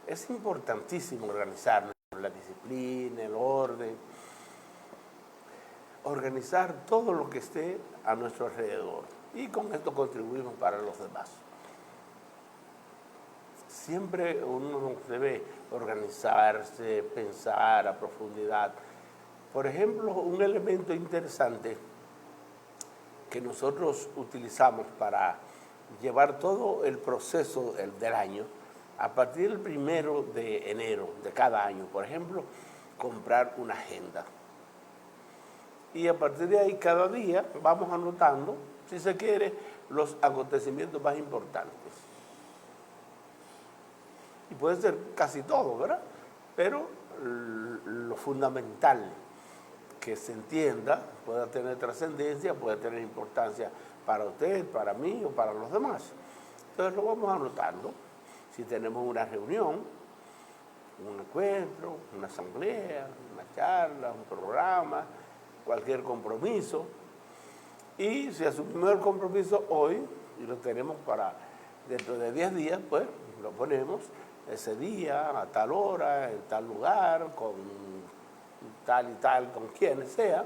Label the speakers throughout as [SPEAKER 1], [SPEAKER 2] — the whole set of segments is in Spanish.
[SPEAKER 1] Es importantísimo organizarnos, la disciplina, el orden, organizar todo lo que esté a nuestro alrededor. Y con esto contribuimos para los demás. Siempre uno debe organizarse, pensar a profundidad. Por ejemplo, un elemento interesante que nosotros utilizamos para llevar todo el proceso del año, a partir del 1 de enero de cada año, por ejemplo, comprar una agenda. Y a partir de ahí, cada día, vamos anotando, si se quiere, los acontecimientos más importantes. Y puede ser casi todo, ¿verdad? Pero lo fundamental, que se entienda, pueda tener trascendencia, puede tener importancia para usted, para mí o para los demás. Entonces lo vamos anotando. Si tenemos una reunión, un encuentro, una asamblea, una charla, un programa, cualquier compromiso. Y si asumimos el compromiso hoy y lo tenemos para dentro de 10 días, pues lo ponemos ese día, a tal hora, en tal lugar, con tal y tal, con quienes sea,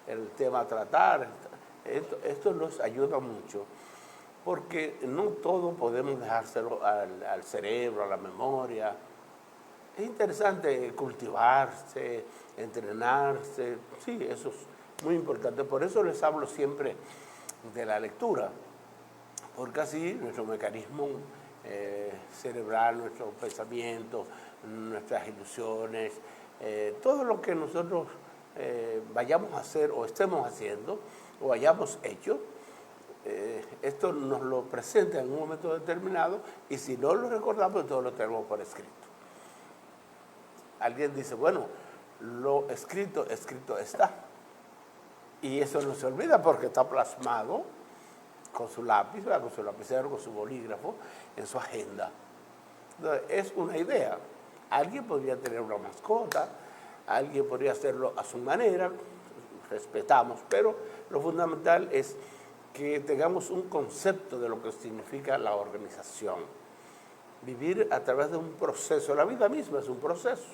[SPEAKER 1] el tema a tratar. Esto nos ayuda mucho, porque no todo podemos dejárselo al cerebro, a la memoria. Es interesante cultivarse, entrenarse, sí, eso es muy importante. Por eso les hablo siempre de la lectura, porque así nuestro mecanismo cerebral, nuestros pensamientos, nuestras ilusiones, todo lo que nosotros vayamos a hacer o estemos haciendo o hayamos hecho, esto nos lo presenta en un momento determinado y si no lo recordamos, entonces lo tenemos por escrito. Alguien dice, bueno, lo escrito, escrito está. Y eso no se olvida porque está plasmado con su lápiz, con su lapicero, con su bolígrafo, en su agenda. Entonces, es una idea. Alguien podría tener una mascota, alguien podría hacerlo a su manera, respetamos, pero lo fundamental es que tengamos un concepto de lo que significa la organización. Vivir a través de un proceso, la vida misma es un proceso,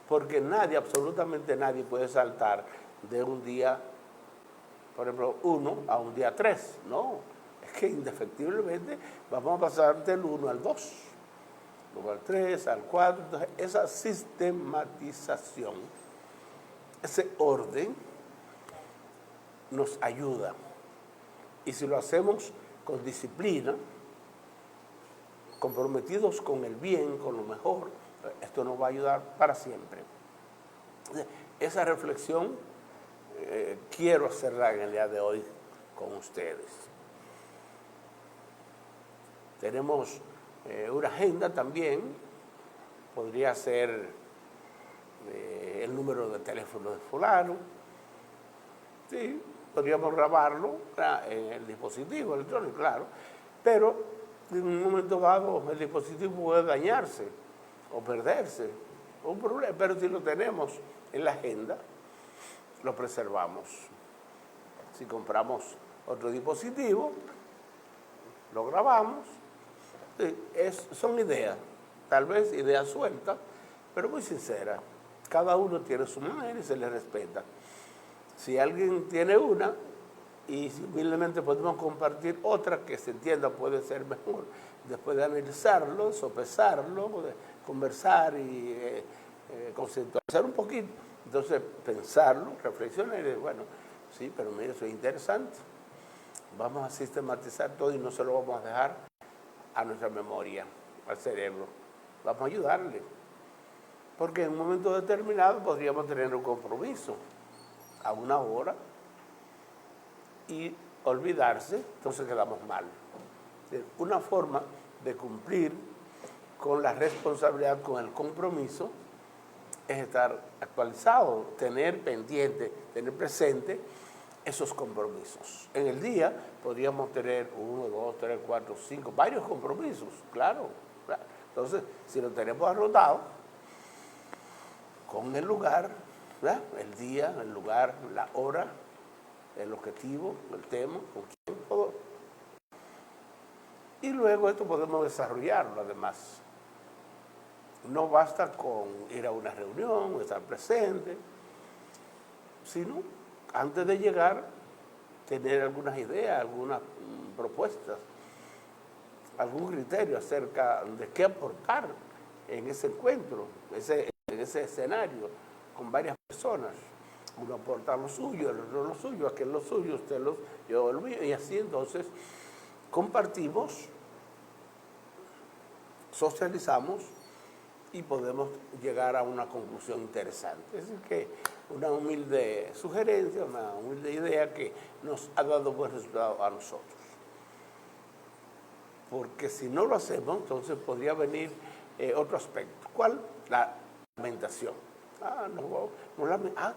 [SPEAKER 1] porque nadie, absolutamente nadie puede saltar de un día, por ejemplo, 1 a un día 3, no, es que indefectiblemente vamos a pasar del 1 al 2, luego al 3, al 4, entonces esa sistematización, ese orden nos ayuda. Y si lo hacemos con disciplina, comprometidos con el bien, con lo mejor, esto nos va a ayudar para siempre. Esa reflexión quiero hacerla en el día de hoy con ustedes. Tenemos una agenda también, podría ser el número de teléfono de fulano, sí, podríamos grabarlo en el dispositivo electrónico, claro, pero en un momento dado el dispositivo puede dañarse o perderse, un problema, pero si lo tenemos en la agenda, lo preservamos. Si compramos otro dispositivo, lo grabamos. Son ideas, tal vez ideas sueltas, pero muy sinceras. Cada uno tiene su manera y se le respeta. Si alguien tiene una y humildemente podemos compartir otra que se entienda puede ser mejor, después de analizarlo, sopesarlo, de conversar y conceptualizar un poquito, entonces pensarlo, reflexionar y decir, bueno, sí, pero mire, eso es interesante. Vamos a sistematizar todo y no se lo vamos a dejar a nuestra memoria, al cerebro. Vamos a ayudarle. Porque en un momento determinado podríamos tener un compromiso a una hora y olvidarse, entonces quedamos mal. Una forma de cumplir con la responsabilidad, con el compromiso, es estar actualizado, tener pendiente, tener presente esos compromisos. En el día podríamos tener 1, 2, 3, 4, 5, varios compromisos, claro. Entonces, si lo tenemos anotado, con el lugar, ¿verdad? El día, el lugar, la hora, el objetivo, el tema, con quién, todo. Y luego esto podemos desarrollarlo además. No basta con ir a una reunión, estar presente, sino antes de llegar, tener algunas ideas, algunas propuestas, algún criterio acerca de qué aportar en ese encuentro, en ese escenario, con varias personas. Uno aporta lo suyo, el otro lo suyo, aquel lo suyo, yo lo mío, y así entonces compartimos, socializamos y podemos llegar a una conclusión interesante. Es decir, que una humilde sugerencia, una humilde idea que nos ha dado buen resultado a nosotros. Porque si no lo hacemos, entonces podría venir otro aspecto. ¿Cuál? La lamentación.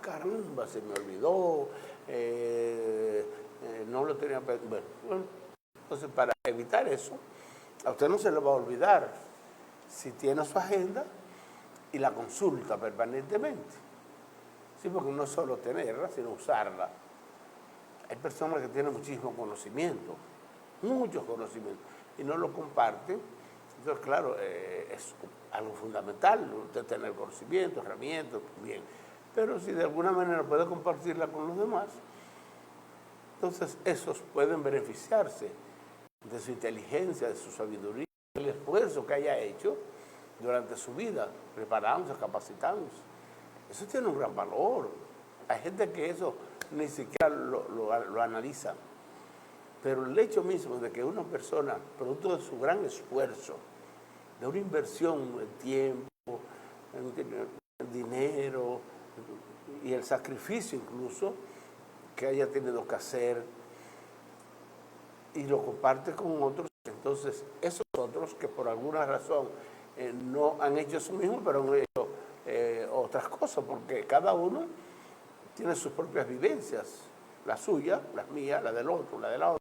[SPEAKER 1] Caramba, se me olvidó, no lo tenía... Bueno, entonces para evitar eso, a usted no se le va a olvidar si tiene su agenda y la consulta permanentemente. Sí, porque no es solo tenerla, sino usarla. Hay personas que tienen muchísimo conocimiento, muchos conocimientos, y no lo comparten. Entonces, claro, es algo fundamental, usted tener conocimiento, herramientas, bien. Pero si de alguna manera puede compartirla con los demás, entonces esos pueden beneficiarse de su inteligencia, de su sabiduría, del esfuerzo que haya hecho durante su vida, preparándose, capacitándose. Eso tiene un gran valor. Hay gente que eso ni siquiera lo analiza. Pero el hecho mismo de que una persona, producto de su gran esfuerzo, de una inversión en tiempo, en dinero y el sacrificio incluso que haya tenido que hacer, y lo comparte con otros, entonces esos otros que por alguna razón no han hecho eso mismo, pero han hecho otras cosas, porque cada uno tiene sus propias vivencias, la suya, las mías, la del otro, la de la otra.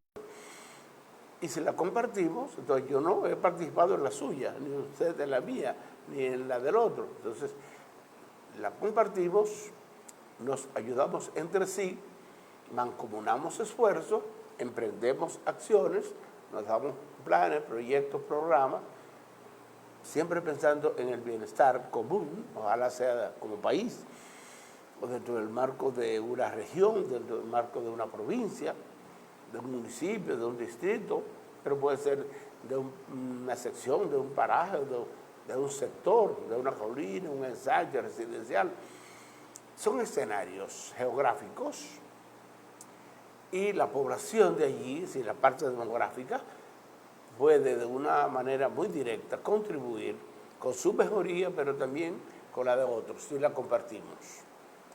[SPEAKER 1] Y si la compartimos, entonces yo no he participado en la suya, ni usted en la mía, ni en la del otro. Entonces, la compartimos, nos ayudamos entre sí, mancomunamos esfuerzos, emprendemos acciones, nos damos planes, proyectos, programas, siempre pensando en el bienestar común, ojalá sea como país, o dentro del marco de una región, dentro del marco de una provincia, de un municipio, de un distrito, pero puede ser de una sección, de un paraje, de un sector, de una colina, un ensanche residencial. Son escenarios geográficos y la población de allí, si la parte demográfica, puede de una manera muy directa contribuir con su mejoría, pero también con la de otros, si la compartimos.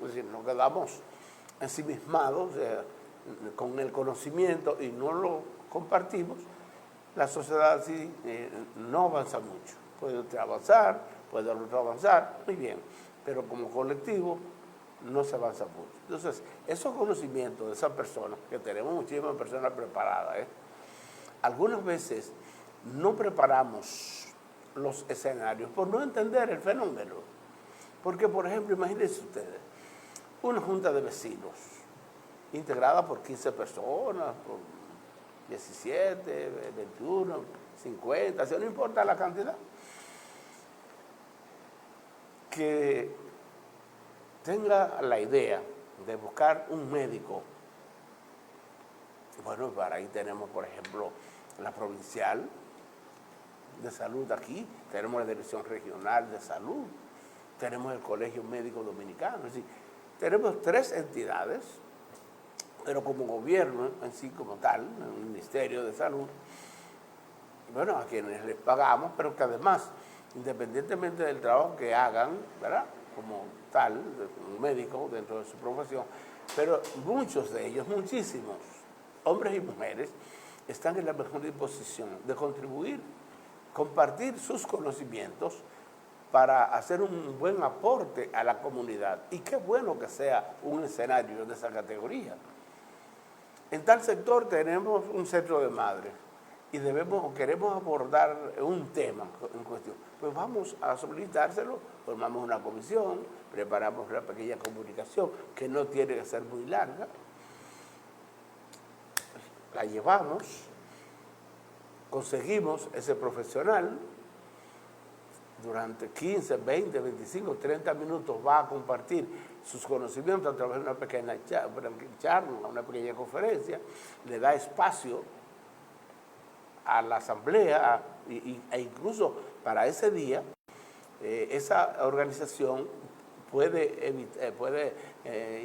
[SPEAKER 1] Es decir, no quedamos ensimismados con el conocimiento y no lo compartimos, la sociedad así no avanza mucho. Puede usted avanzar, puede el otro avanzar, muy bien, pero como colectivo no se avanza mucho. Entonces, esos conocimientos de esas personas, que tenemos muchísimas personas preparadas, algunas veces no preparamos los escenarios por no entender el fenómeno. Porque, por ejemplo, imagínense ustedes, una junta de vecinos, integrada por 15 personas, por 17, 21, 50, no importa la cantidad, que tenga la idea de buscar un médico. Bueno, para ahí tenemos, por ejemplo, la provincial de salud aquí, tenemos la dirección regional de salud, tenemos el Colegio Médico Dominicano, es decir, tenemos 3 entidades, pero como gobierno en sí como tal, el Ministerio de Salud, bueno, a quienes les pagamos, pero que además, independientemente del trabajo que hagan, ¿verdad?, como tal, un médico dentro de su profesión, pero muchos de ellos, muchísimos, hombres y mujeres, están en la mejor disposición de contribuir, compartir sus conocimientos para hacer un buen aporte a la comunidad. Y qué bueno que sea un escenario de esa categoría. En tal sector tenemos un centro de madres y queremos abordar un tema en cuestión. Pues vamos a solicitárselo, formamos una comisión, preparamos una pequeña comunicación que no tiene que ser muy larga, la llevamos, conseguimos ese profesional, durante 15, 20, 25, 30 minutos va a compartir sus conocimientos a través de una pequeña charla, una pequeña conferencia, le da espacio a la asamblea e incluso para ese día esa organización puede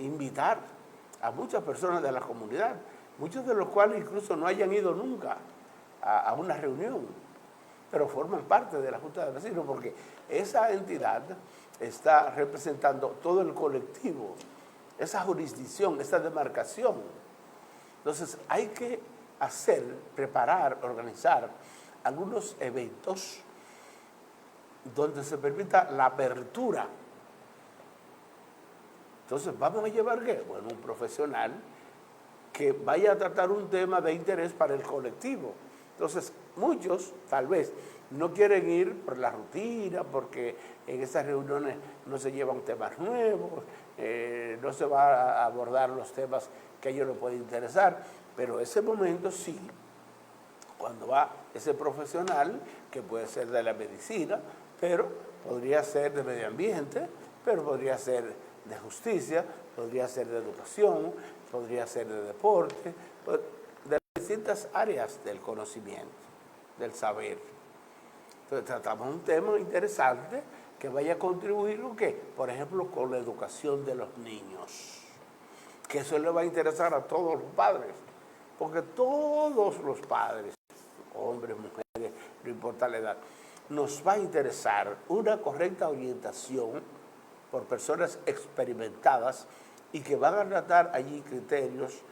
[SPEAKER 1] invitar a muchas personas de la comunidad, muchos de los cuales incluso no hayan ido nunca a una reunión, pero forman parte de la Junta de Vecinos porque esa entidad está representando todo el colectivo, esa jurisdicción, esa demarcación. Entonces hay que preparar, organizar algunos eventos donde se permita la apertura. Entonces, ¿vamos a llevar qué? Bueno, un profesional que vaya a tratar un tema de interés para el colectivo. Entonces, muchos tal vez no quieren ir por la rutina, porque en esas reuniones no se llevan temas nuevos, no se va a abordar los temas que a ellos les pueden interesar, pero ese momento sí, cuando va ese profesional, que puede ser de la medicina, pero podría ser de medio ambiente, pero podría ser de justicia, podría ser de educación, podría ser de deporte, de distintas áreas del conocimiento, del saber. Entonces tratamos un tema interesante que vaya a contribuir, ¿qué? Por ejemplo, con la educación de los niños, que eso le va a interesar a todos los padres, porque todos los padres, hombres, mujeres, no importa la edad, nos va a interesar una correcta orientación por personas experimentadas y que van a tratar allí criterios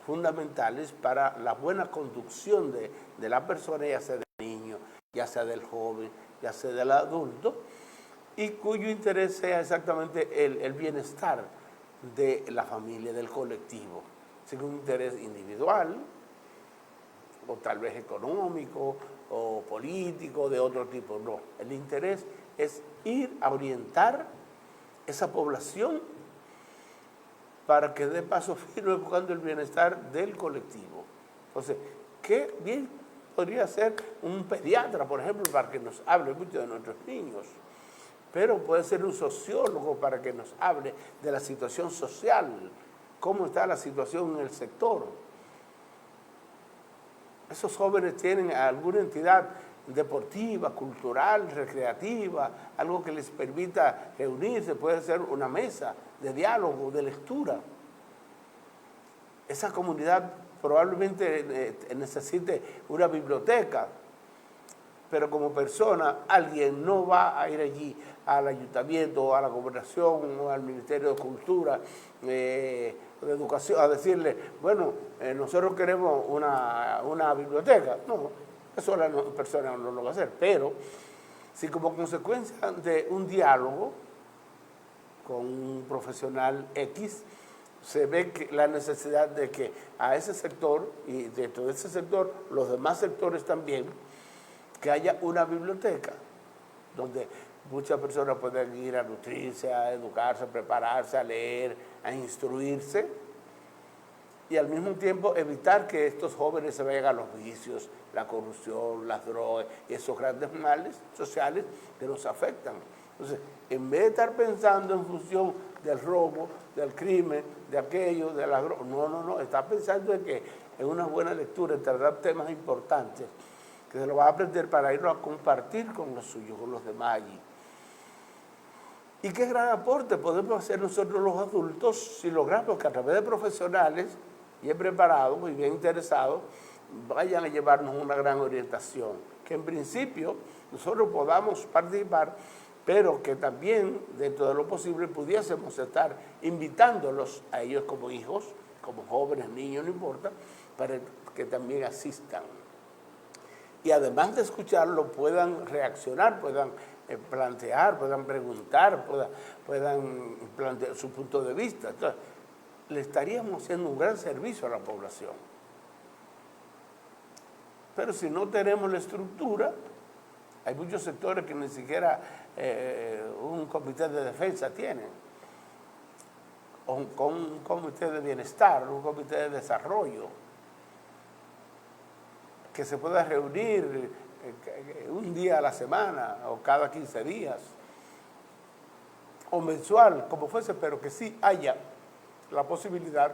[SPEAKER 1] fundamentales para la buena conducción de la persona, ya sea del niño, ya sea del joven, ya sea del adulto, y cuyo interés sea exactamente el bienestar de la familia, del colectivo, sin un interés individual, o tal vez económico, o político, de otro tipo. No, el interés es ir a orientar esa población para que dé paso firme buscando el bienestar del colectivo. Entonces, qué bien podría ser un pediatra, por ejemplo, para que nos hable mucho de nuestros niños, pero puede ser un sociólogo para que nos hable de la situación social, cómo está la situación en el sector. Esos jóvenes tienen alguna entidad deportiva, cultural, recreativa, algo que les permita reunirse, puede ser una mesa de diálogo, de lectura. Esa comunidad probablemente necesite una biblioteca, pero como persona alguien no va a ir allí al ayuntamiento, a la gobernación o al Ministerio de Cultura, de Educación, a decirle, bueno, nosotros queremos una biblioteca. No, eso la persona no lo va a hacer, pero si como consecuencia de un diálogo con un profesional X, se ve que la necesidad de que a ese sector, y dentro de ese sector, los demás sectores también, que haya una biblioteca donde muchas personas pueden ir a nutrirse, a educarse, a prepararse, a leer, a instruirse, y al mismo tiempo evitar que estos jóvenes se vayan a los vicios, la corrupción, las drogas y esos grandes males sociales que nos afectan. Entonces, en vez de estar pensando en función del robo, del crimen, de aquello, de la droga, no, está pensando en que es una buena lectura, en tratar temas importantes, que se lo va a aprender para irlo a compartir con los suyos, con los demás allí. Y qué gran aporte podemos hacer nosotros los adultos si logramos que a través de profesionales bien preparados y bien interesados vayan a llevarnos una gran orientación, que en principio nosotros podamos participar, pero que también dentro de lo posible pudiésemos estar invitándolos a ellos como hijos, como jóvenes, niños, no importa, para que también asistan. Y además de escucharlo, puedan reaccionar, puedan plantear, puedan preguntar, puedan plantear su punto de vista. Entonces, le estaríamos haciendo un gran servicio a la población. Pero si no tenemos la estructura, hay muchos sectores que ni siquiera un comité de defensa tienen, o con un comité de bienestar, un comité de desarrollo, que se pueda reunir un día a la semana o cada 15 días o mensual, como fuese, pero que sí haya la posibilidad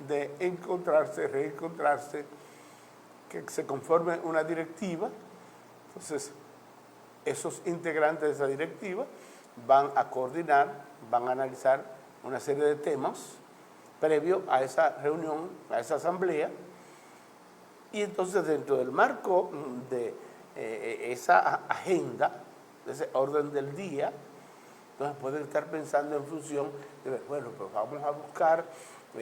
[SPEAKER 1] de encontrarse, reencontrarse, que se conforme una directiva. Entonces, esos integrantes de esa directiva van a coordinar, van a analizar una serie de temas previo a esa reunión, a esa asamblea, y entonces dentro del marco de esa agenda, de ese orden del día, entonces pueden estar pensando en función de, bueno, pues vamos a buscar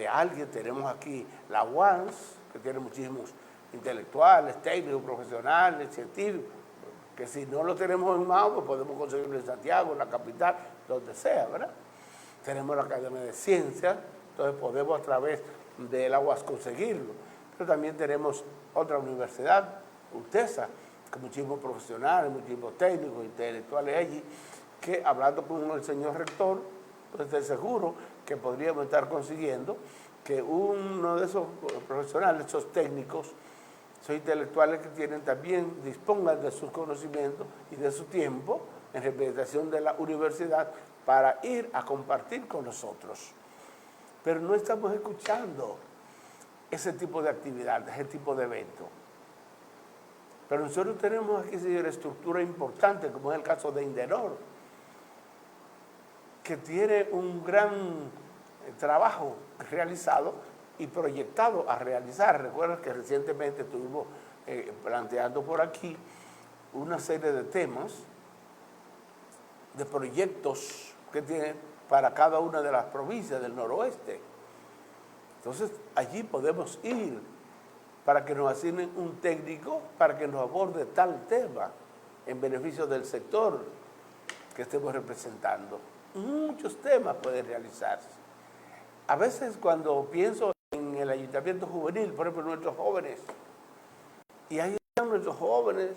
[SPEAKER 1] a alguien. Tenemos aquí la UANS, que tiene muchísimos intelectuales, técnicos, profesionales, científicos, que si no lo tenemos en Mao, pues podemos conseguirlo en Santiago, en la capital, donde sea, ¿verdad? Tenemos la Academia de Ciencias, entonces podemos a través de la UAS conseguirlo. Pero también tenemos otra universidad, UTESA, con muchísimos profesionales, muchísimos técnicos, intelectuales allí, que hablando con el señor rector, pues estoy seguro que podríamos estar consiguiendo que uno de esos profesionales, esos técnicos, esos intelectuales que tienen también dispongan de sus conocimientos y de su tiempo en representación de la universidad para ir a compartir con nosotros. Pero no estamos escuchando ese tipo de actividad, ese tipo de evento. Pero nosotros tenemos aquí, señor, estructura importante, como es el caso de Indenor, que tiene un gran trabajo realizado y proyectado a realizar. Recuerda que recientemente estuvimos planteando por aquí una serie de temas, de proyectos que tienen para cada una de las provincias del noroeste. Entonces, allí podemos ir para que nos asignen un técnico para que nos aborde tal tema en beneficio del sector que estemos representando. Muchos temas pueden realizarse. A veces cuando pienso en el ayuntamiento juvenil, por ejemplo, nuestros jóvenes, y ahí están nuestros jóvenes,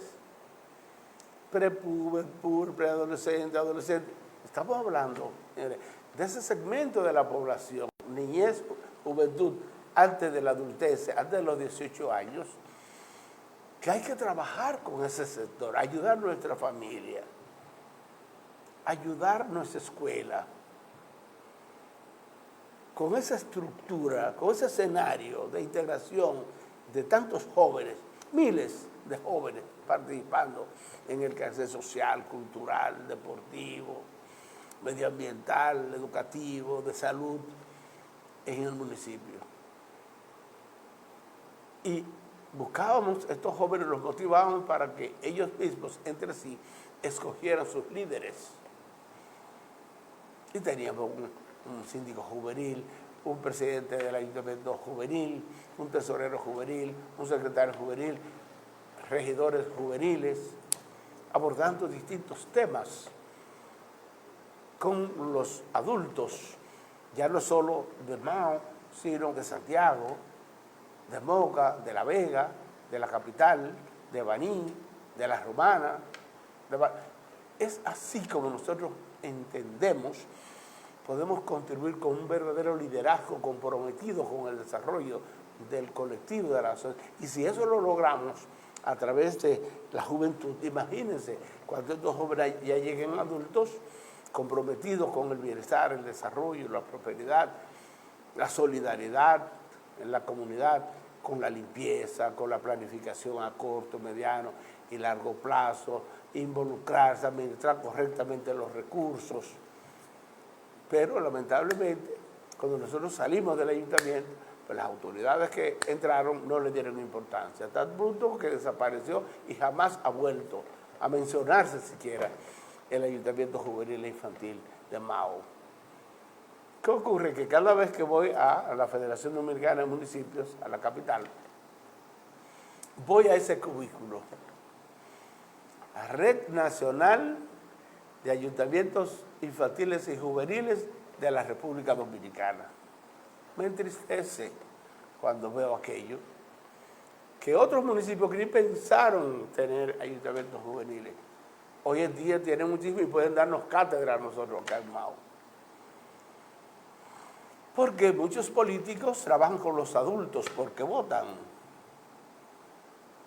[SPEAKER 1] prepuber, preadolescente, adolescente, estamos hablando, señores, de ese segmento de la población, niñez, juventud, antes de la adultez, antes de los 18 años, que hay que trabajar con ese sector, ayudar a nuestra familia, ayudar a nuestra escuela, con esa estructura, con ese escenario de integración de tantos jóvenes, miles de jóvenes participando en el quehacer social, cultural, deportivo, medioambiental, educativo, de salud en el municipio. Y buscábamos, estos jóvenes los motivábamos para que ellos mismos entre sí escogieran sus líderes. Y teníamos un síndico juvenil, un presidente del ayuntamiento juvenil, un tesorero juvenil, un secretario juvenil, regidores juveniles, abordando distintos temas con los adultos, ya no solo de Mao, sino de Santiago, de Moca, de La Vega, de la capital, de Baní, de La Romana. Es así como nosotros entendemos, podemos contribuir con un verdadero liderazgo comprometido con el desarrollo del colectivo de la sociedad. Y si eso lo logramos a través de la juventud, imagínense, cuando estos jóvenes ya lleguen adultos, comprometidos con el bienestar, el desarrollo, la prosperidad, la solidaridad en la comunidad, con la limpieza, con la planificación a corto, mediano y largo plazo, involucrarse, administrar correctamente los recursos. Pero lamentablemente, cuando nosotros salimos del ayuntamiento, pues las autoridades que entraron no le dieron importancia, hasta el punto que desapareció y jamás ha vuelto a mencionarse siquiera el ayuntamiento juvenil e infantil de Mao. ¿Qué ocurre? Que cada vez que voy a la Federación Dominicana de Municipios, a la capital, voy a ese cubículo, la Red Nacional de Ayuntamientos Infantiles y Juveniles de la República Dominicana. Me entristece cuando veo aquello, que otros municipios que ni pensaron tener ayuntamientos juveniles, hoy en día tienen muchísimo y pueden darnos cátedra a nosotros acá en Mao. Porque muchos políticos trabajan con los adultos porque votan.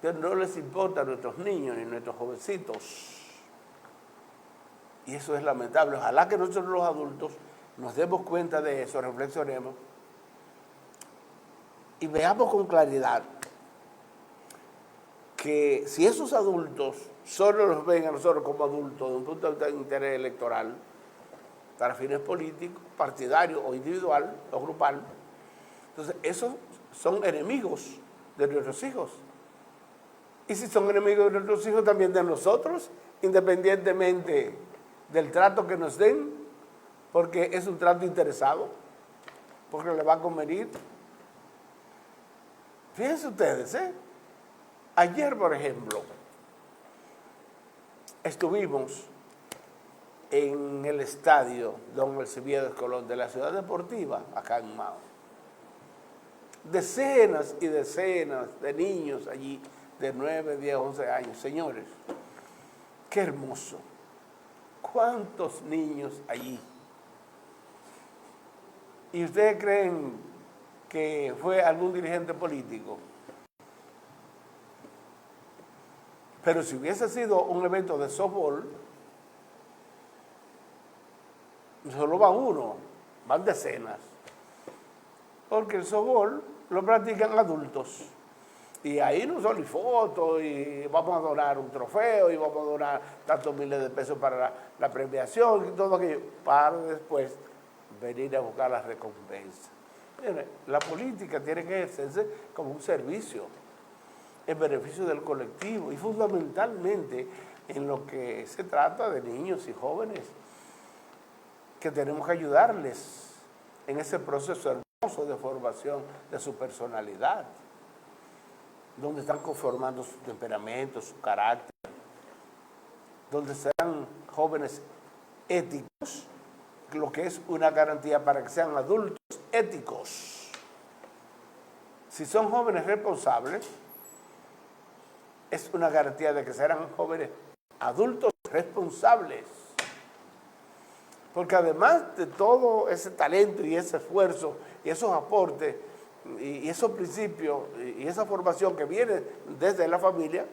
[SPEAKER 1] que no les importa a nuestros niños ni a nuestros jovencitos. Y eso es lamentable. Ojalá que nosotros los adultos nos demos cuenta de eso, reflexionemos y veamos con claridad que si esos adultos solo los ven a nosotros como adultos de un punto de vista de interés electoral, para fines políticos, partidarios o individual o grupal, entonces esos son enemigos de nuestros hijos. Y si son enemigos de nuestros hijos, también de nosotros, independientemente del trato que nos den, porque es un trato interesado, porque le va a convenir. Fíjense ustedes, ayer, por ejemplo, estuvimos en el estadio Don Alcibiades Colón de la Ciudad Deportiva, acá en Mao. Decenas y decenas de niños allí, de 9, 10, 11 años. Señores, qué hermoso. ¿Cuántos niños allí? ¿Y ustedes creen que fue algún dirigente político? Pero si hubiese sido un evento de softball, solo va uno, van decenas. Porque el softball lo practican adultos. Y ahí no solo hay fotos, y vamos a donar un trofeo, y vamos a donar tantos miles de pesos para la premiación, y todo aquello, para después venir a buscar la recompensa. Mire, la política tiene que ejercerse como un servicio en beneficio del colectivo y fundamentalmente en lo que se trata de niños y jóvenes, que tenemos que ayudarles en ese proceso hermoso de formación de su personalidad, donde están conformando su temperamento, su carácter, donde sean jóvenes éticos, lo que es una garantía para que sean adultos éticos. Si son jóvenes responsables, es una garantía de que serán jóvenes adultos responsables. Porque además de todo ese talento y ese esfuerzo y esos aportes y esos principios y esa formación que viene desde la familia,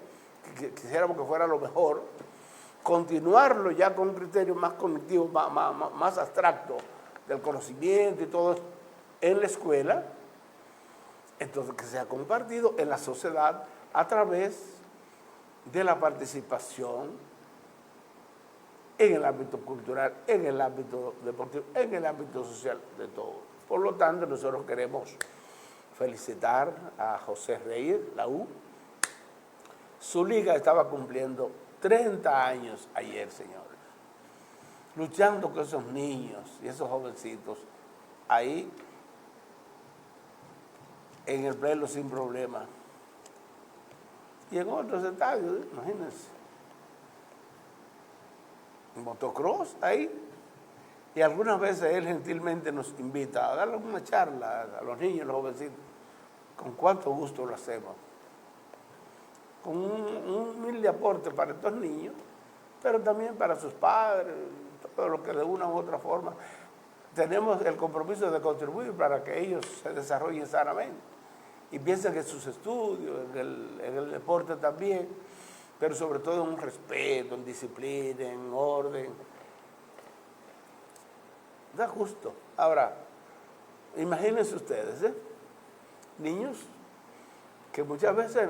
[SPEAKER 1] que quisiéramos que fuera lo mejor, continuarlo ya con un criterio más cognitivo, más abstracto del conocimiento y todo en la escuela, entonces que sea compartido en la sociedad a través de la participación en el ámbito cultural, en el ámbito deportivo, en el ámbito social, de todo. Por lo tanto, nosotros queremos felicitar a José Reyes, la U. Su liga estaba cumpliendo 30 años ayer, señores, luchando con esos niños y esos jovencitos ahí en el pleno sin problema. Y en otros estadios, imagínense, motocross ahí. Y algunas veces él gentilmente nos invita a darle una charla a los niños, a los jovencitos. Con cuánto gusto lo hacemos. Con un humilde aporte para estos niños, pero también para sus padres, todo lo que de una u otra forma tenemos el compromiso de contribuir para que ellos se desarrollen sanamente y piensen en sus estudios, en el deporte también, pero sobre todo en un respeto, en disciplina, en orden. Da justo. Ahora, imagínense ustedes, niños que muchas veces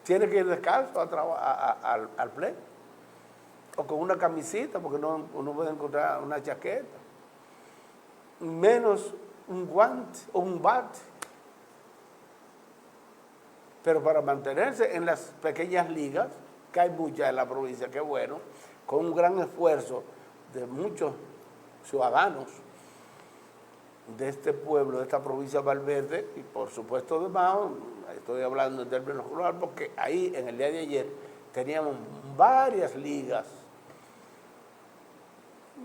[SPEAKER 1] tienen que ir descalzo al play, o con una camisita, porque uno puede encontrar una chaqueta, menos un guante o un bate. Pero para mantenerse en las pequeñas ligas, que hay muchas en la provincia, qué bueno, con un gran esfuerzo de muchos ciudadanos de este pueblo, de esta provincia de Valverde, y por supuesto de Mao, estoy hablando en términos rurales, porque ahí en el día de ayer teníamos varias ligas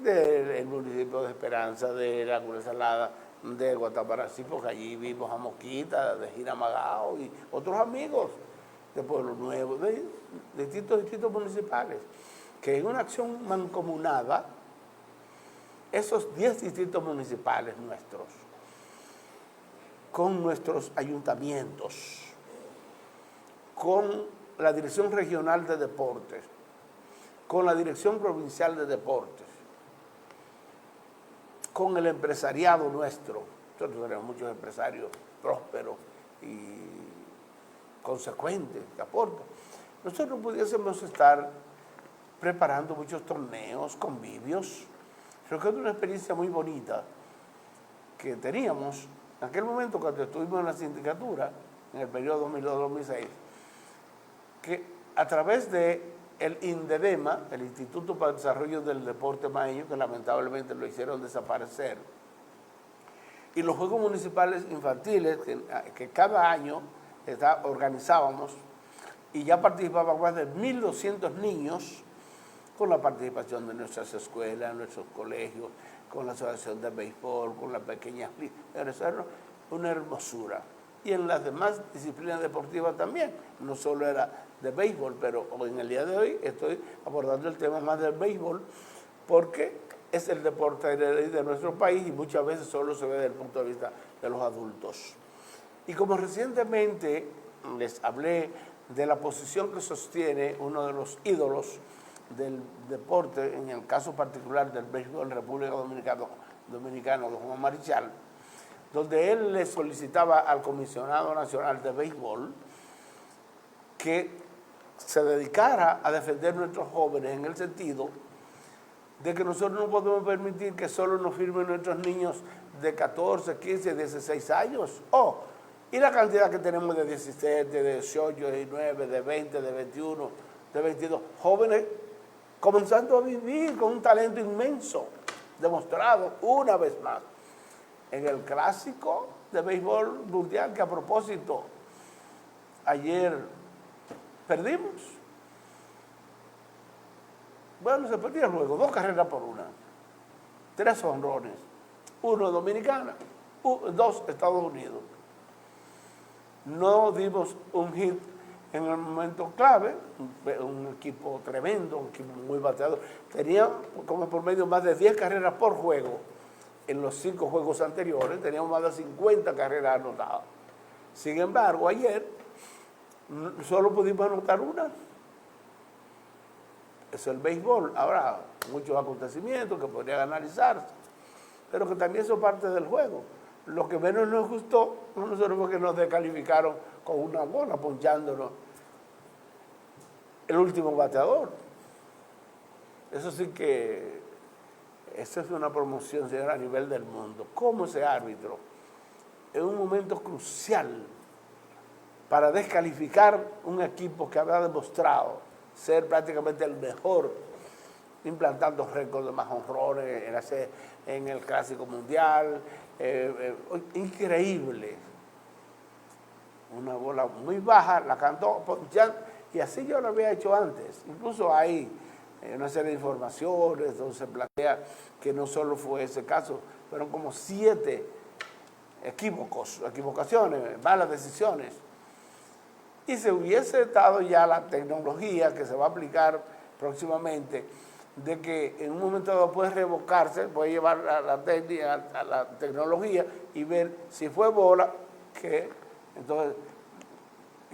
[SPEAKER 1] del municipio de Esperanza, de la Cruz Salada, de Guataparací, porque allí vimos a Mosquita, de Giramagao y otros amigos de Pueblo Nuevo, de distintos distritos municipales, que en una acción mancomunada, esos 10 distritos municipales nuestros, con nuestros ayuntamientos, con la Dirección Regional de Deportes, con la Dirección Provincial de Deportes, con el empresariado nuestro. Nosotros tenemos muchos empresarios prósperos y consecuentes que aportan. Nosotros pudiésemos estar preparando muchos torneos, convivios. Creo que es una experiencia muy bonita que teníamos en aquel momento cuando estuvimos en la sindicatura, en el periodo 2002-2006, que a través de el INDEDEMA, el Instituto para el Desarrollo del Deporte Maeño, que lamentablemente lo hicieron desaparecer, y los Juegos Municipales Infantiles, que cada año organizábamos, y ya participaban más de 1.200 niños, con la participación de nuestras escuelas, nuestros colegios, con la asociación de béisbol, con las pequeñas ligas. Eso era una hermosura. Y en las demás disciplinas deportivas también, no solo era de béisbol, pero en el día de hoy estoy abordando el tema más del béisbol, porque es el deporte de nuestro país y muchas veces solo se ve desde el punto de vista de los adultos. Y como recientemente les hablé de la posición que sostiene uno de los ídolos del deporte, en el caso particular del béisbol en República Dominicana, don Juan Marichal, donde él le solicitaba al Comisionado Nacional de Béisbol que se dedicara a defender a nuestros jóvenes en el sentido de que nosotros no podemos permitir que solo nos firmen nuestros niños de 14, 15, 16 años. Y la cantidad que tenemos de 17, de 18, de 19, de 20, de 21, de 22, jóvenes comenzando a vivir con un talento inmenso, demostrado una vez más en el clásico de béisbol mundial, que a propósito, ayer perdimos. Bueno, se perdió el juego, 2 carreras por 1, 3 honrones, 1 Dominicana, 2 Estados Unidos. No dimos un hit en el momento clave, un equipo tremendo, un equipo muy bateador. Tenía como por medio más de 10 carreras por juego en los 5 juegos anteriores, teníamos más de 50 carreras anotadas. Sin embargo, ayer solo pudimos anotar 1. Eso es el béisbol. Habrá muchos acontecimientos que podrían analizarse, pero que también son parte del juego. Lo que menos nos gustó a nosotros fue que nos descalificaron con una bola, ponchándonos el último bateador. Eso sí que, esa es una promoción, señora, a nivel del mundo. ¿Cómo ese árbitro, en un momento crucial para descalificar un equipo que había demostrado ser prácticamente el mejor, implantando récords de más honrones en el Clásico Mundial, increíble, una bola muy baja, la cantó, y así yo lo había hecho antes. Incluso hay una serie de informaciones donde se plantea que no solo fue ese caso, fueron como 7 equivocaciones, malas decisiones. Y se hubiese dado ya la tecnología que se va a aplicar próximamente, de que en un momento dado puede revocarse, puede llevar a la tecnología y ver si fue bola, que entonces,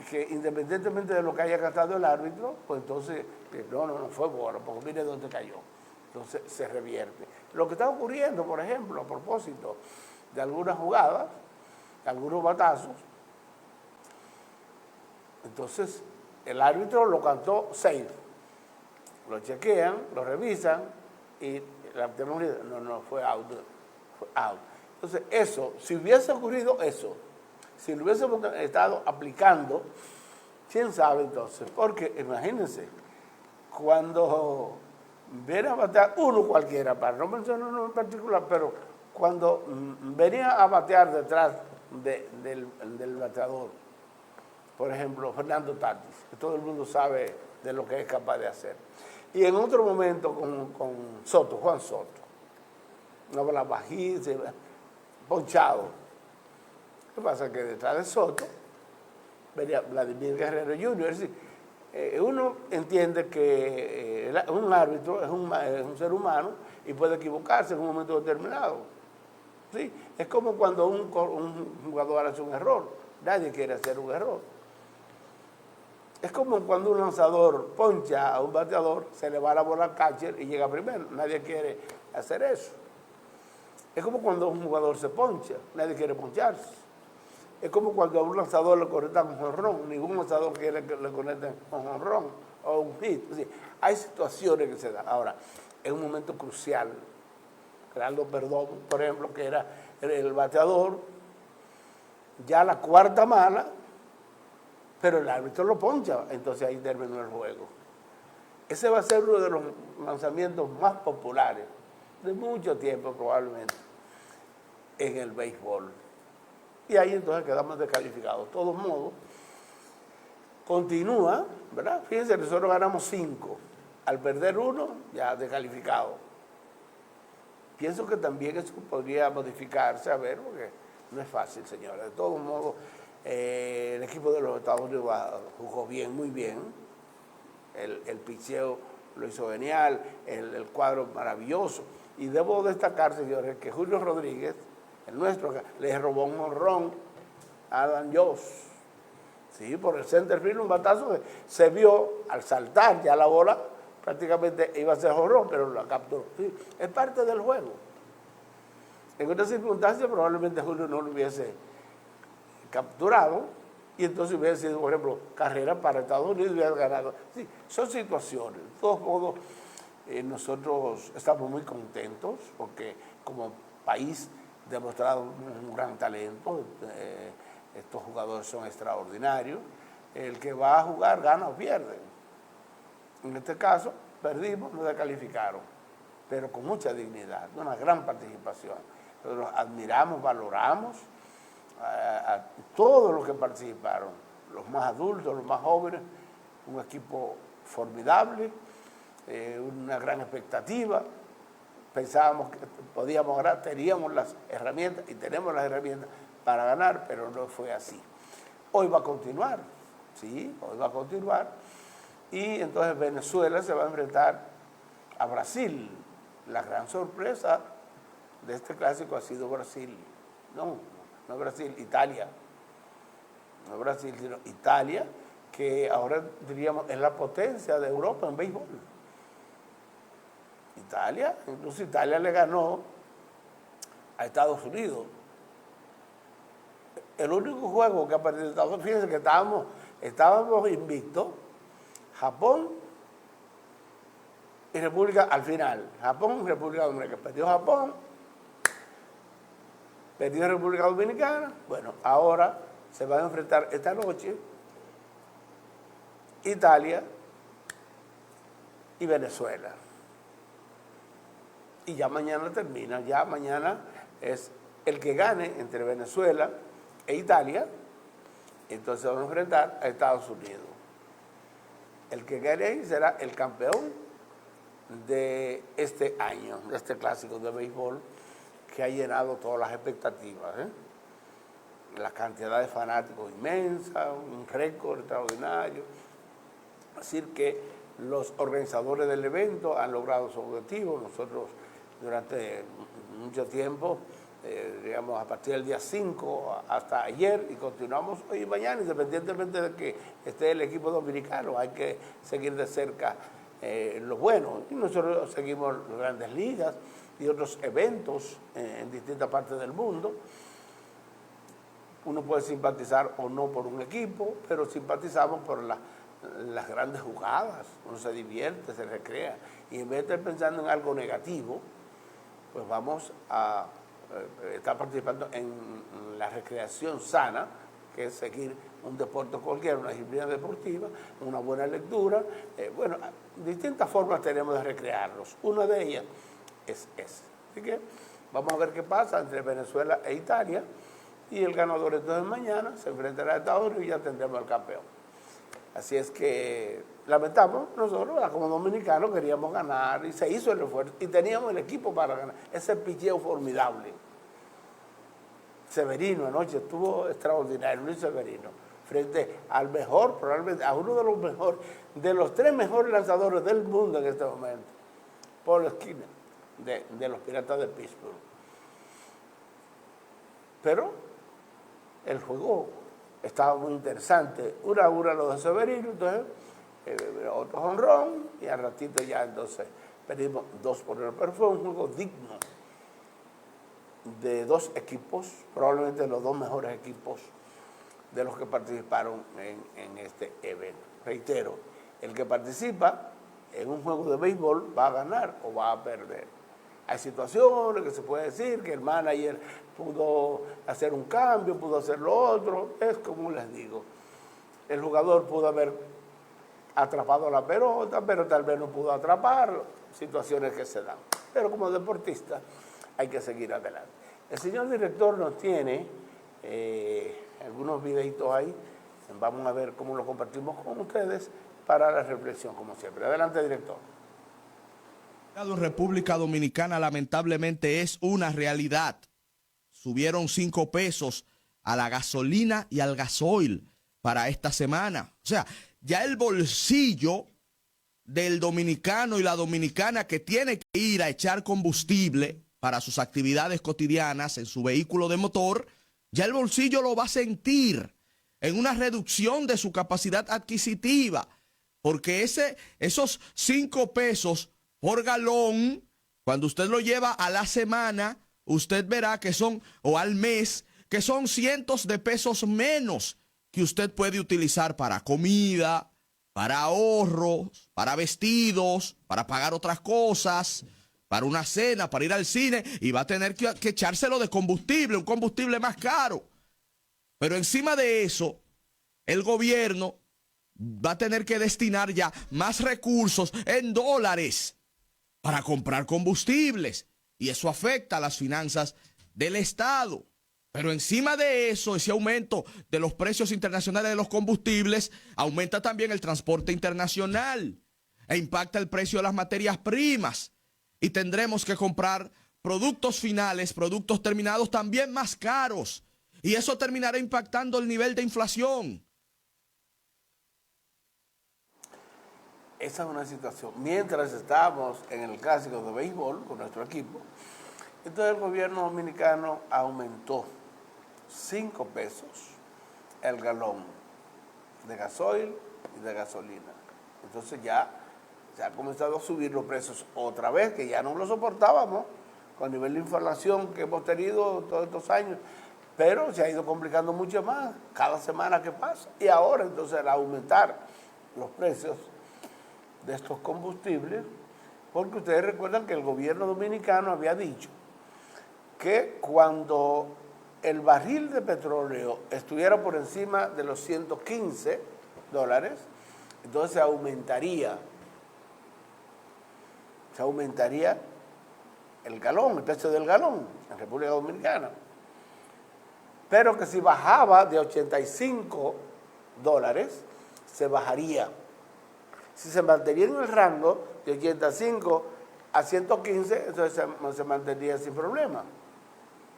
[SPEAKER 1] que independientemente de lo que haya cantado el árbitro, pues entonces, no fue bola, porque mire dónde cayó. Entonces se revierte. Lo que está ocurriendo, por ejemplo, a propósito de algunas jugadas, de algunos batazos, entonces el árbitro lo cantó safe. Lo chequean, lo revisan y la tecnología, no, fue out. Entonces, eso, si hubiese ocurrido eso, si lo hubiésemos estado aplicando, ¿quién sabe entonces? Porque imagínense, cuando viene a batear uno cualquiera, para no mencionar uno en particular, pero cuando venía a batear detrás del bateador, por ejemplo, Fernando Tatis, que todo el mundo sabe de lo que es capaz de hacer. Y en otro momento con Soto, Juan Soto, una bola bajísima, ponchado. ¿Qué pasa? Que detrás de Soto venía Vladimir Guerrero Jr. Es decir, uno entiende que un árbitro es un ser humano y puede equivocarse en un momento determinado. ¿Sí? Es como cuando un jugador hace un error. Nadie quiere hacer un error. Es como cuando un lanzador poncha a un bateador, se le va la bola al catcher y llega primero. Nadie quiere hacer eso. Es como cuando un jugador se poncha, nadie quiere poncharse. Es como cuando a un lanzador le conectan un jonrón, ningún lanzador quiere que le conecten un jonrón o un hit. Es decir, hay situaciones que se dan. Ahora, es un momento crucial. Gerardo Perdomo, por ejemplo, que era el bateador, ya la cuarta mala, pero el árbitro lo poncha, entonces ahí terminó el juego. Ese va a ser uno de los lanzamientos más populares de mucho tiempo probablemente en el béisbol. Y ahí entonces quedamos descalificados. De todos modos, continúa, ¿verdad? Fíjense, nosotros ganamos 5. Al perder 1, ya descalificado. Pienso que también eso podría modificarse, a ver, porque no es fácil, señores. De todos modos, el equipo de los Estados Unidos jugó bien, muy bien. El picheo lo hizo genial, el cuadro maravilloso. Y debo destacar, señores, que Julio Rodríguez, el nuestro, le robó un jonrón a Adam Joss. Sí, por el center field, un batazo que se vio al saltar ya la bola, prácticamente iba a ser jonrón, pero la capturó. Sí, es parte del juego. En otras circunstancias probablemente Julio no lo hubiese capturado y entonces hubiera sido, por ejemplo, carrera para Estados Unidos y hubiera ganado. Sí, son situaciones. De todos modos, nosotros estamos muy contentos porque como país demostrado un gran talento. Estos jugadores son extraordinarios. El que va a jugar gana o pierde. En este caso, perdimos, nos descalificaron, pero con mucha dignidad, una gran participación. Nosotros admiramos, valoramos a todos los que participaron, los más adultos, los más jóvenes, un equipo formidable, una gran expectativa. Pensábamos que podíamos ganar, teníamos las herramientas y tenemos las herramientas para ganar, pero no fue así. Hoy va a continuar, sí, hoy va a continuar. Y entonces Venezuela se va a enfrentar a Brasil. La gran sorpresa de este clásico ha sido Brasil. No Brasil, Italia. No Brasil, sino Italia, que ahora diríamos es la potencia de Europa en béisbol. Italia, incluso Italia le ganó a Estados Unidos. El único juego que ha perdido Estados Unidos, fíjense que estábamos invictos, Japón y República al final. Japón y República Dominicana. Perdió Japón, perdió República Dominicana. Bueno, ahora se van a enfrentar esta noche Italia y Venezuela. Y ya mañana termina, ya mañana es el que gane entre Venezuela e Italia, entonces van a enfrentar a Estados Unidos. El que gane ahí será el campeón de este año, de este clásico de béisbol que ha llenado todas las expectativas. La cantidad de fanáticos inmensa, un récord extraordinario. Es decir que los organizadores del evento han logrado su objetivo. Nosotros durante mucho tiempo, digamos a partir del día 5 hasta ayer, y continuamos hoy y mañana, independientemente de que esté el equipo dominicano, hay que seguir de cerca lo bueno. Y nosotros seguimos las grandes ligas y otros eventos en distintas partes del mundo. Uno puede simpatizar o no por un equipo, pero simpatizamos por las grandes jugadas. Uno se divierte, se recrea. Y en vez de estar pensando en algo negativo, pues vamos a estar participando en la recreación sana, que es seguir un deporte cualquiera, una disciplina deportiva, una buena lectura. Bueno, distintas formas tenemos de recrearnos. Una de ellas es esa. Así que vamos a ver qué pasa entre Venezuela e Italia, y el ganador entonces mañana se enfrentará a Estados Unidos y ya tendremos al campeón. Así es que lamentamos, nosotros como dominicanos queríamos ganar y se hizo el esfuerzo y teníamos el equipo para ganar. Ese picheo formidable. Severino anoche estuvo extraordinario, Luis Severino, frente al mejor, probablemente a uno de los mejores, de los 3 mejores lanzadores del mundo en este momento, Paul Skinner, de los Piratas de Pittsburgh. Pero él jugó estaba muy interesante. Una lo de Severino, entonces otro jonrón y al ratito ya entonces perdimos 2-1, pero fue un juego digno de dos equipos, probablemente los dos mejores equipos de los que participaron en este evento. Reitero, el que participa en un juego de béisbol va a ganar o va a perder. Hay situaciones que se puede decir que el manager pudo hacer un cambio, pudo hacer lo otro, es como les digo. El jugador pudo haber atrapado la pelota, pero tal vez no pudo atraparlo, situaciones que se dan. Pero como deportista hay que seguir adelante. El señor director nos tiene algunos videitos ahí, vamos a ver cómo lo compartimos con ustedes para la reflexión, como siempre. Adelante, director.
[SPEAKER 2] En República Dominicana lamentablemente es una realidad. Subieron 5 pesos a la gasolina y al gasoil para esta semana. O sea, ya el bolsillo del dominicano y la dominicana que tiene que ir a echar combustible para sus actividades cotidianas en su vehículo de motor, ya el bolsillo lo va a sentir en una reducción de su capacidad adquisitiva, porque esos 5 pesos por galón, cuando usted lo lleva a la semana, usted verá que son, o al mes, que son cientos de pesos menos que usted puede utilizar para comida, para ahorros, para vestidos, para pagar otras cosas, para una cena, para ir al cine, y va a tener que echárselo de combustible, un combustible más caro. Pero encima de eso, el gobierno va a tener que destinar ya más recursos en dólares para comprar combustibles, y eso afecta a las finanzas del Estado. Pero encima de eso, ese aumento de los precios internacionales de los combustibles, aumenta también el transporte internacional e impacta el precio de las materias primas, y tendremos que comprar productos finales, productos terminados también más caros, y eso terminará impactando el nivel de inflación.
[SPEAKER 1] Esa es una situación. Mientras estábamos en el clásico de béisbol con nuestro equipo, entonces el gobierno dominicano aumentó 5 pesos el galón de gasoil y de gasolina. Entonces ya se ha comenzado a subir los precios otra vez, que ya no lo soportábamos con el nivel de inflación que hemos tenido todos estos años, pero se ha ido complicando mucho más cada semana que pasa. Y ahora entonces al aumentar los precios de estos combustibles, porque ustedes recuerdan que el gobierno dominicano había dicho que cuando el barril de petróleo estuviera por encima de los $115, entonces se aumentaría el galón, el precio del galón en República Dominicana. Pero que si bajaba de $85, se bajaría. Si se mantenía en el rango de 85 a 115, entonces se mantendría sin problema.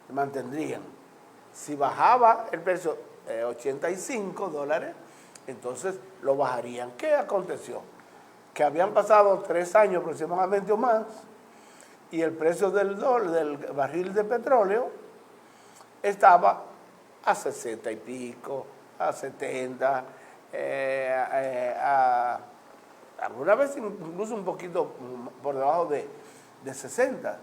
[SPEAKER 1] Se mantendrían. Si bajaba el precio de $85, entonces lo bajarían. ¿Qué aconteció? Que habían pasado 3 años aproximadamente o más, y el precio del barril de petróleo estaba a 60 y pico, a 70, alguna vez incluso un poquito por debajo de 60.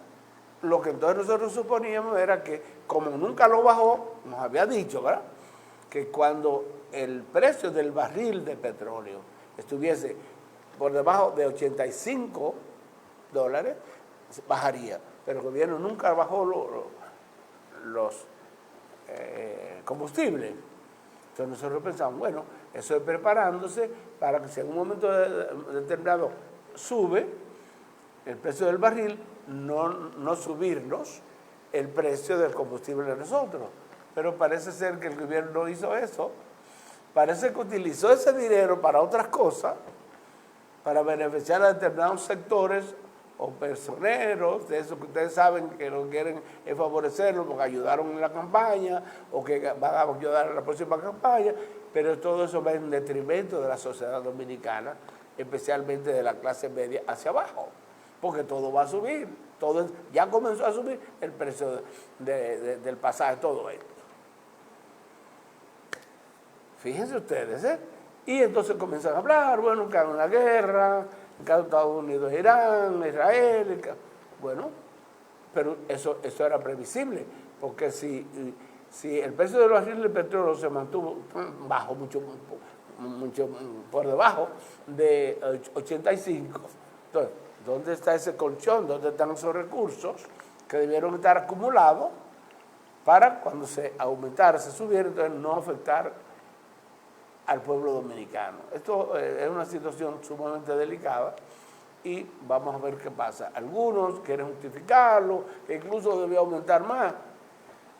[SPEAKER 1] Lo que entonces nosotros suponíamos era que, como nunca lo bajó, nos había dicho, ¿verdad?, que cuando el precio del barril de petróleo estuviese por debajo de $85, bajaría. Pero el gobierno nunca bajó los combustibles. Entonces nosotros pensamos, bueno, eso es preparándose para que si en un momento determinado sube el precio del barril, no subirnos el precio del combustible de nosotros. Pero parece ser que el gobierno no hizo eso. Parece que utilizó ese dinero para otras cosas, para beneficiar a determinados sectores o personeros, de esos que ustedes saben que no quieren favorecerlos porque ayudaron en la campaña o que van a ayudar en la próxima campaña, pero todo eso va en detrimento de la sociedad dominicana, especialmente de la clase media hacia abajo, porque todo va a subir, ya comenzó a subir el precio del pasaje, todo esto. Fíjense ustedes, ¿eh? Y entonces comienzan a hablar, bueno, que hay una guerra, que Estados Unidos, Irán, Israel, bueno, pero eso era previsible, porque si el precio del barril de petróleo se mantuvo bajo, mucho por debajo de 85, entonces, ¿dónde está ese colchón? ¿Dónde están esos recursos que debieron estar acumulados para cuando se aumentara, se subiera, entonces no afectar al pueblo dominicano? Esto es una situación sumamente delicada y vamos a ver qué pasa. Algunos quieren justificarlo, que incluso debió aumentar más.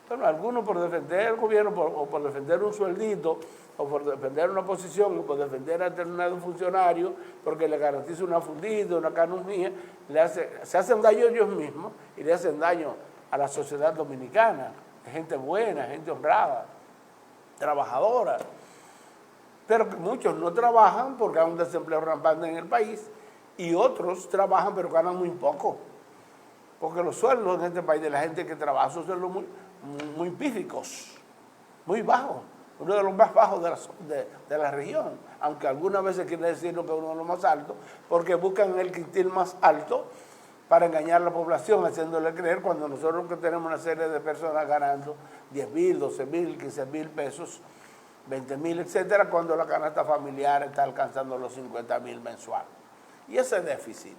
[SPEAKER 1] Bueno, algunos por defender el gobierno o por defender un sueldito o por defender una posición o por defender a determinado funcionario porque le garantiza una fundida, una canonjía, se hacen daño ellos mismos y le hacen daño a la sociedad dominicana. Gente buena, gente honrada, trabajadora, pero que muchos no trabajan porque hay un desempleo rampante en el país y otros trabajan pero ganan muy poco, porque los sueldos en este país de la gente que trabaja son sueldos muy píficos, muy bajos, uno de los más bajos de la región, aunque algunas veces quiere decirlo que uno de los más altos, porque buscan el quintil más alto para engañar a la población, haciéndole creer cuando nosotros que tenemos una serie de personas ganando 10,000, 12,000, 15,000 pesos, 20,000, etcétera, cuando la canasta familiar está alcanzando los 50,000 mensuales. Y ese déficit,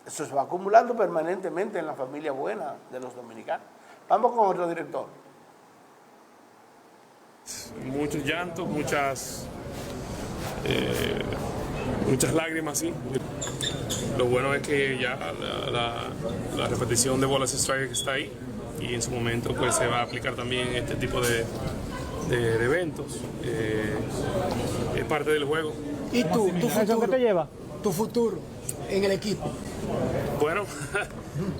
[SPEAKER 1] eso se va acumulando permanentemente en la familia buena de los dominicanos. Vamos con otro director.
[SPEAKER 3] Muchos llantos, muchas lágrimas, sí. Lo bueno es que ya la repetición de Wallace Strike está ahí y en su momento pues se va a aplicar también este tipo de eventos. Es parte del juego.
[SPEAKER 4] ¿Y tu futuro?
[SPEAKER 5] ¿Qué te lleva?
[SPEAKER 4] Tu futuro en el equipo.
[SPEAKER 3] Bueno,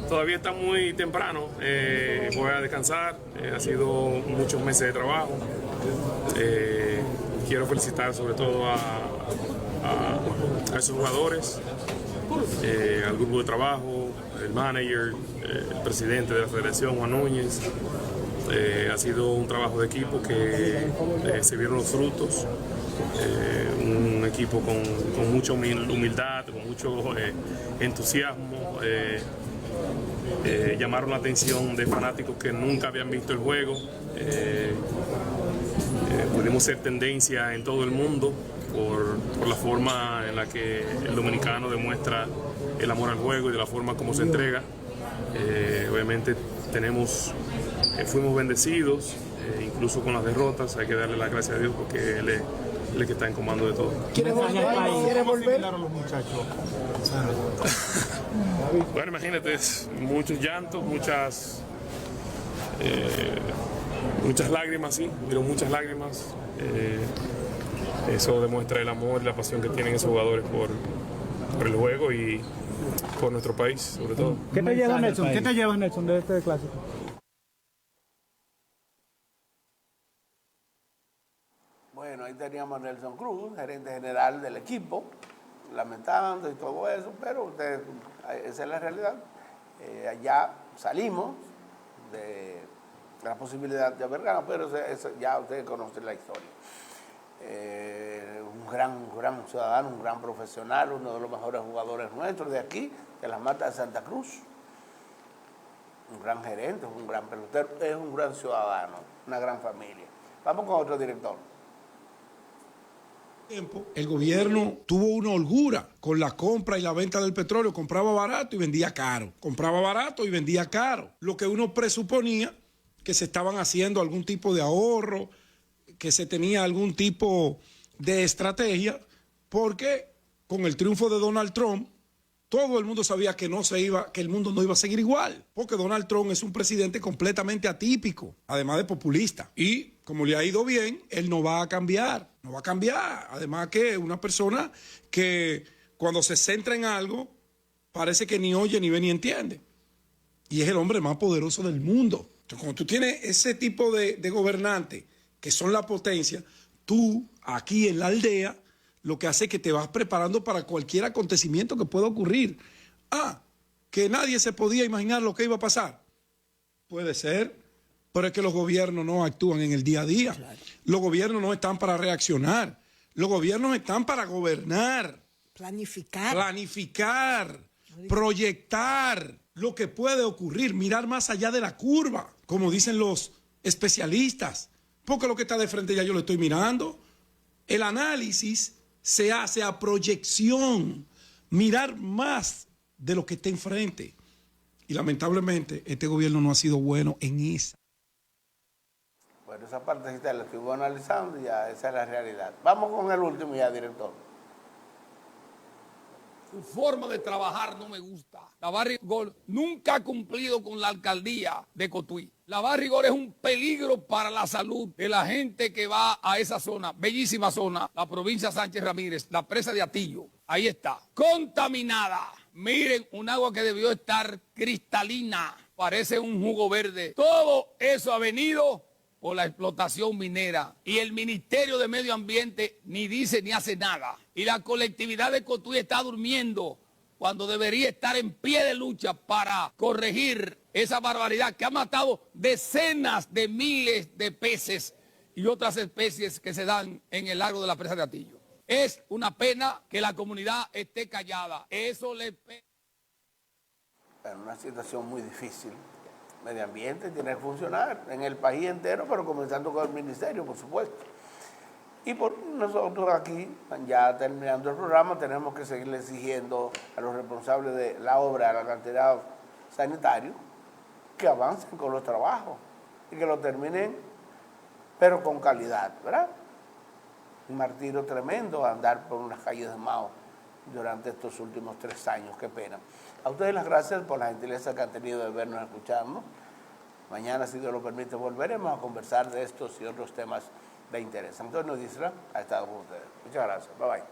[SPEAKER 3] todavía está muy temprano. Voy a descansar. Ha sido muchos meses de trabajo. Quiero felicitar sobre todo a esos jugadores, al grupo de trabajo, el manager, el presidente de la federación, Juan Núñez. Ha sido un trabajo de equipo que se vieron los frutos. Un equipo con mucha humildad, con mucho entusiasmo. Llamaron la atención de fanáticos que nunca habían visto el juego. Pudimos ser tendencia en todo el mundo por la forma en la que el dominicano demuestra el amor al juego y de la forma como se entrega. Obviamente fuimos bendecidos, incluso con las derrotas. Hay que darle las gracias a Dios porque Él es el que está en comando de todo.
[SPEAKER 4] ¿Quieres volver?
[SPEAKER 3] Bueno, imagínate, muchos llantos, muchas lágrimas, sí, pero muchas lágrimas. Eso demuestra el amor y la pasión que tienen esos jugadores por el juego y por nuestro país, sobre todo.
[SPEAKER 5] ¿Qué te llevas, Nelson? ¿Qué te llevas, Nelson, de este clásico?
[SPEAKER 1] Bueno, ahí teníamos a Nelson Cruz, gerente general del equipo, lamentando y todo eso, pero esa es la realidad. Ya salimos de la posibilidad de haber ganado, pero ya ustedes conocen la historia. Un gran ciudadano, un gran profesional, uno de los mejores jugadores nuestros de aquí, de las Matas de Santa Cruz. Un gran gerente, un gran pelotero, es un gran ciudadano, una gran familia. Vamos con otro director.
[SPEAKER 6] El gobierno tuvo una holgura con la compra y la venta del petróleo. Compraba barato y vendía caro. Compraba barato y vendía caro. Lo que uno presuponía que se estaban haciendo algún tipo de ahorro, que se tenía algún tipo de estrategia, porque con el triunfo de Donald Trump, todo el mundo sabía que el mundo no iba a seguir igual, porque Donald Trump es un presidente completamente atípico, además de populista. Y como le ha ido bien, él no va a cambiar. Además que es una persona que cuando se centra en algo, parece que ni oye, ni ve, ni entiende. Y es el hombre más poderoso del mundo. Entonces, cuando tú tienes ese tipo de gobernantes que son la potencia, tú aquí en la aldea lo que hace es que te vas preparando para cualquier acontecimiento que pueda ocurrir. Que nadie se podía imaginar lo que iba a pasar. Puede ser, Pero es que los gobiernos no actúan en el día a día. Claro. Los gobiernos no están para reaccionar. Los gobiernos están para gobernar. Planificar, proyectar lo que puede ocurrir, mirar más allá de la curva, como dicen los especialistas. Porque lo que está de frente ya yo lo estoy mirando. El análisis se hace a proyección, mirar más de lo que está enfrente. Y lamentablemente este gobierno no ha sido bueno en esa.
[SPEAKER 1] Bueno, esa partecita la estuvo analizando y ya esa es la realidad. Vamos con el último ya, director.
[SPEAKER 7] Su forma de trabajar no me gusta. La Barrigol nunca ha cumplido con la alcaldía de Cotuí. La Barrigol es un peligro para la salud de la gente que va a esa zona, bellísima zona, la provincia Sánchez Ramírez, la presa de Atillo. Ahí está, contaminada. Miren, un agua que debió estar cristalina, parece un jugo verde. Todo eso ha venido por la explotación minera. Y el Ministerio de Medio Ambiente ni dice ni hace nada. Y la colectividad de Cotuí está durmiendo cuando debería estar en pie de lucha para corregir esa barbaridad que ha matado decenas de miles de peces y otras especies que se dan en el lago de la presa de Atillo. Es una pena que la comunidad esté callada. Eso le...
[SPEAKER 1] En una situación muy difícil. Medio ambiente tiene que funcionar en el país entero, pero comenzando con el ministerio, por supuesto. Y por nosotros aquí, ya terminando el programa, tenemos que seguirle exigiendo a los responsables de la obra, al alcantarillado sanitario, que avancen con los trabajos y que lo terminen, pero con calidad, ¿verdad? Un martirio tremendo andar por unas calles de Mao durante estos últimos 3 años, qué pena. A ustedes las gracias por la gentileza que han tenido de vernos y escucharnos. Mañana, si Dios lo permite, volveremos a conversar de estos y otros temas de interés. Antonio Disla ha estado con ustedes. Muchas gracias. Bye bye.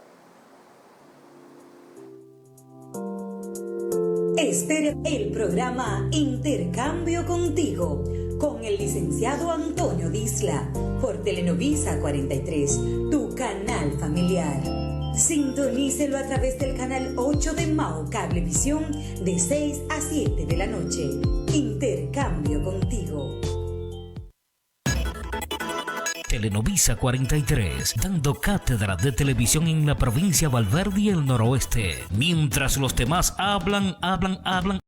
[SPEAKER 8] Espera el programa Intercambio Contigo con el licenciado Antonio Disla por Telenovisa 43, tu canal familiar. Sintonícelo a través del canal 8 de Mao Cablevisión de 6 a 7 de la noche. Intercambio Contigo.
[SPEAKER 9] Telenovisa 43, dando cátedra de televisión en la provincia Valverde y el noroeste. Mientras los demás hablan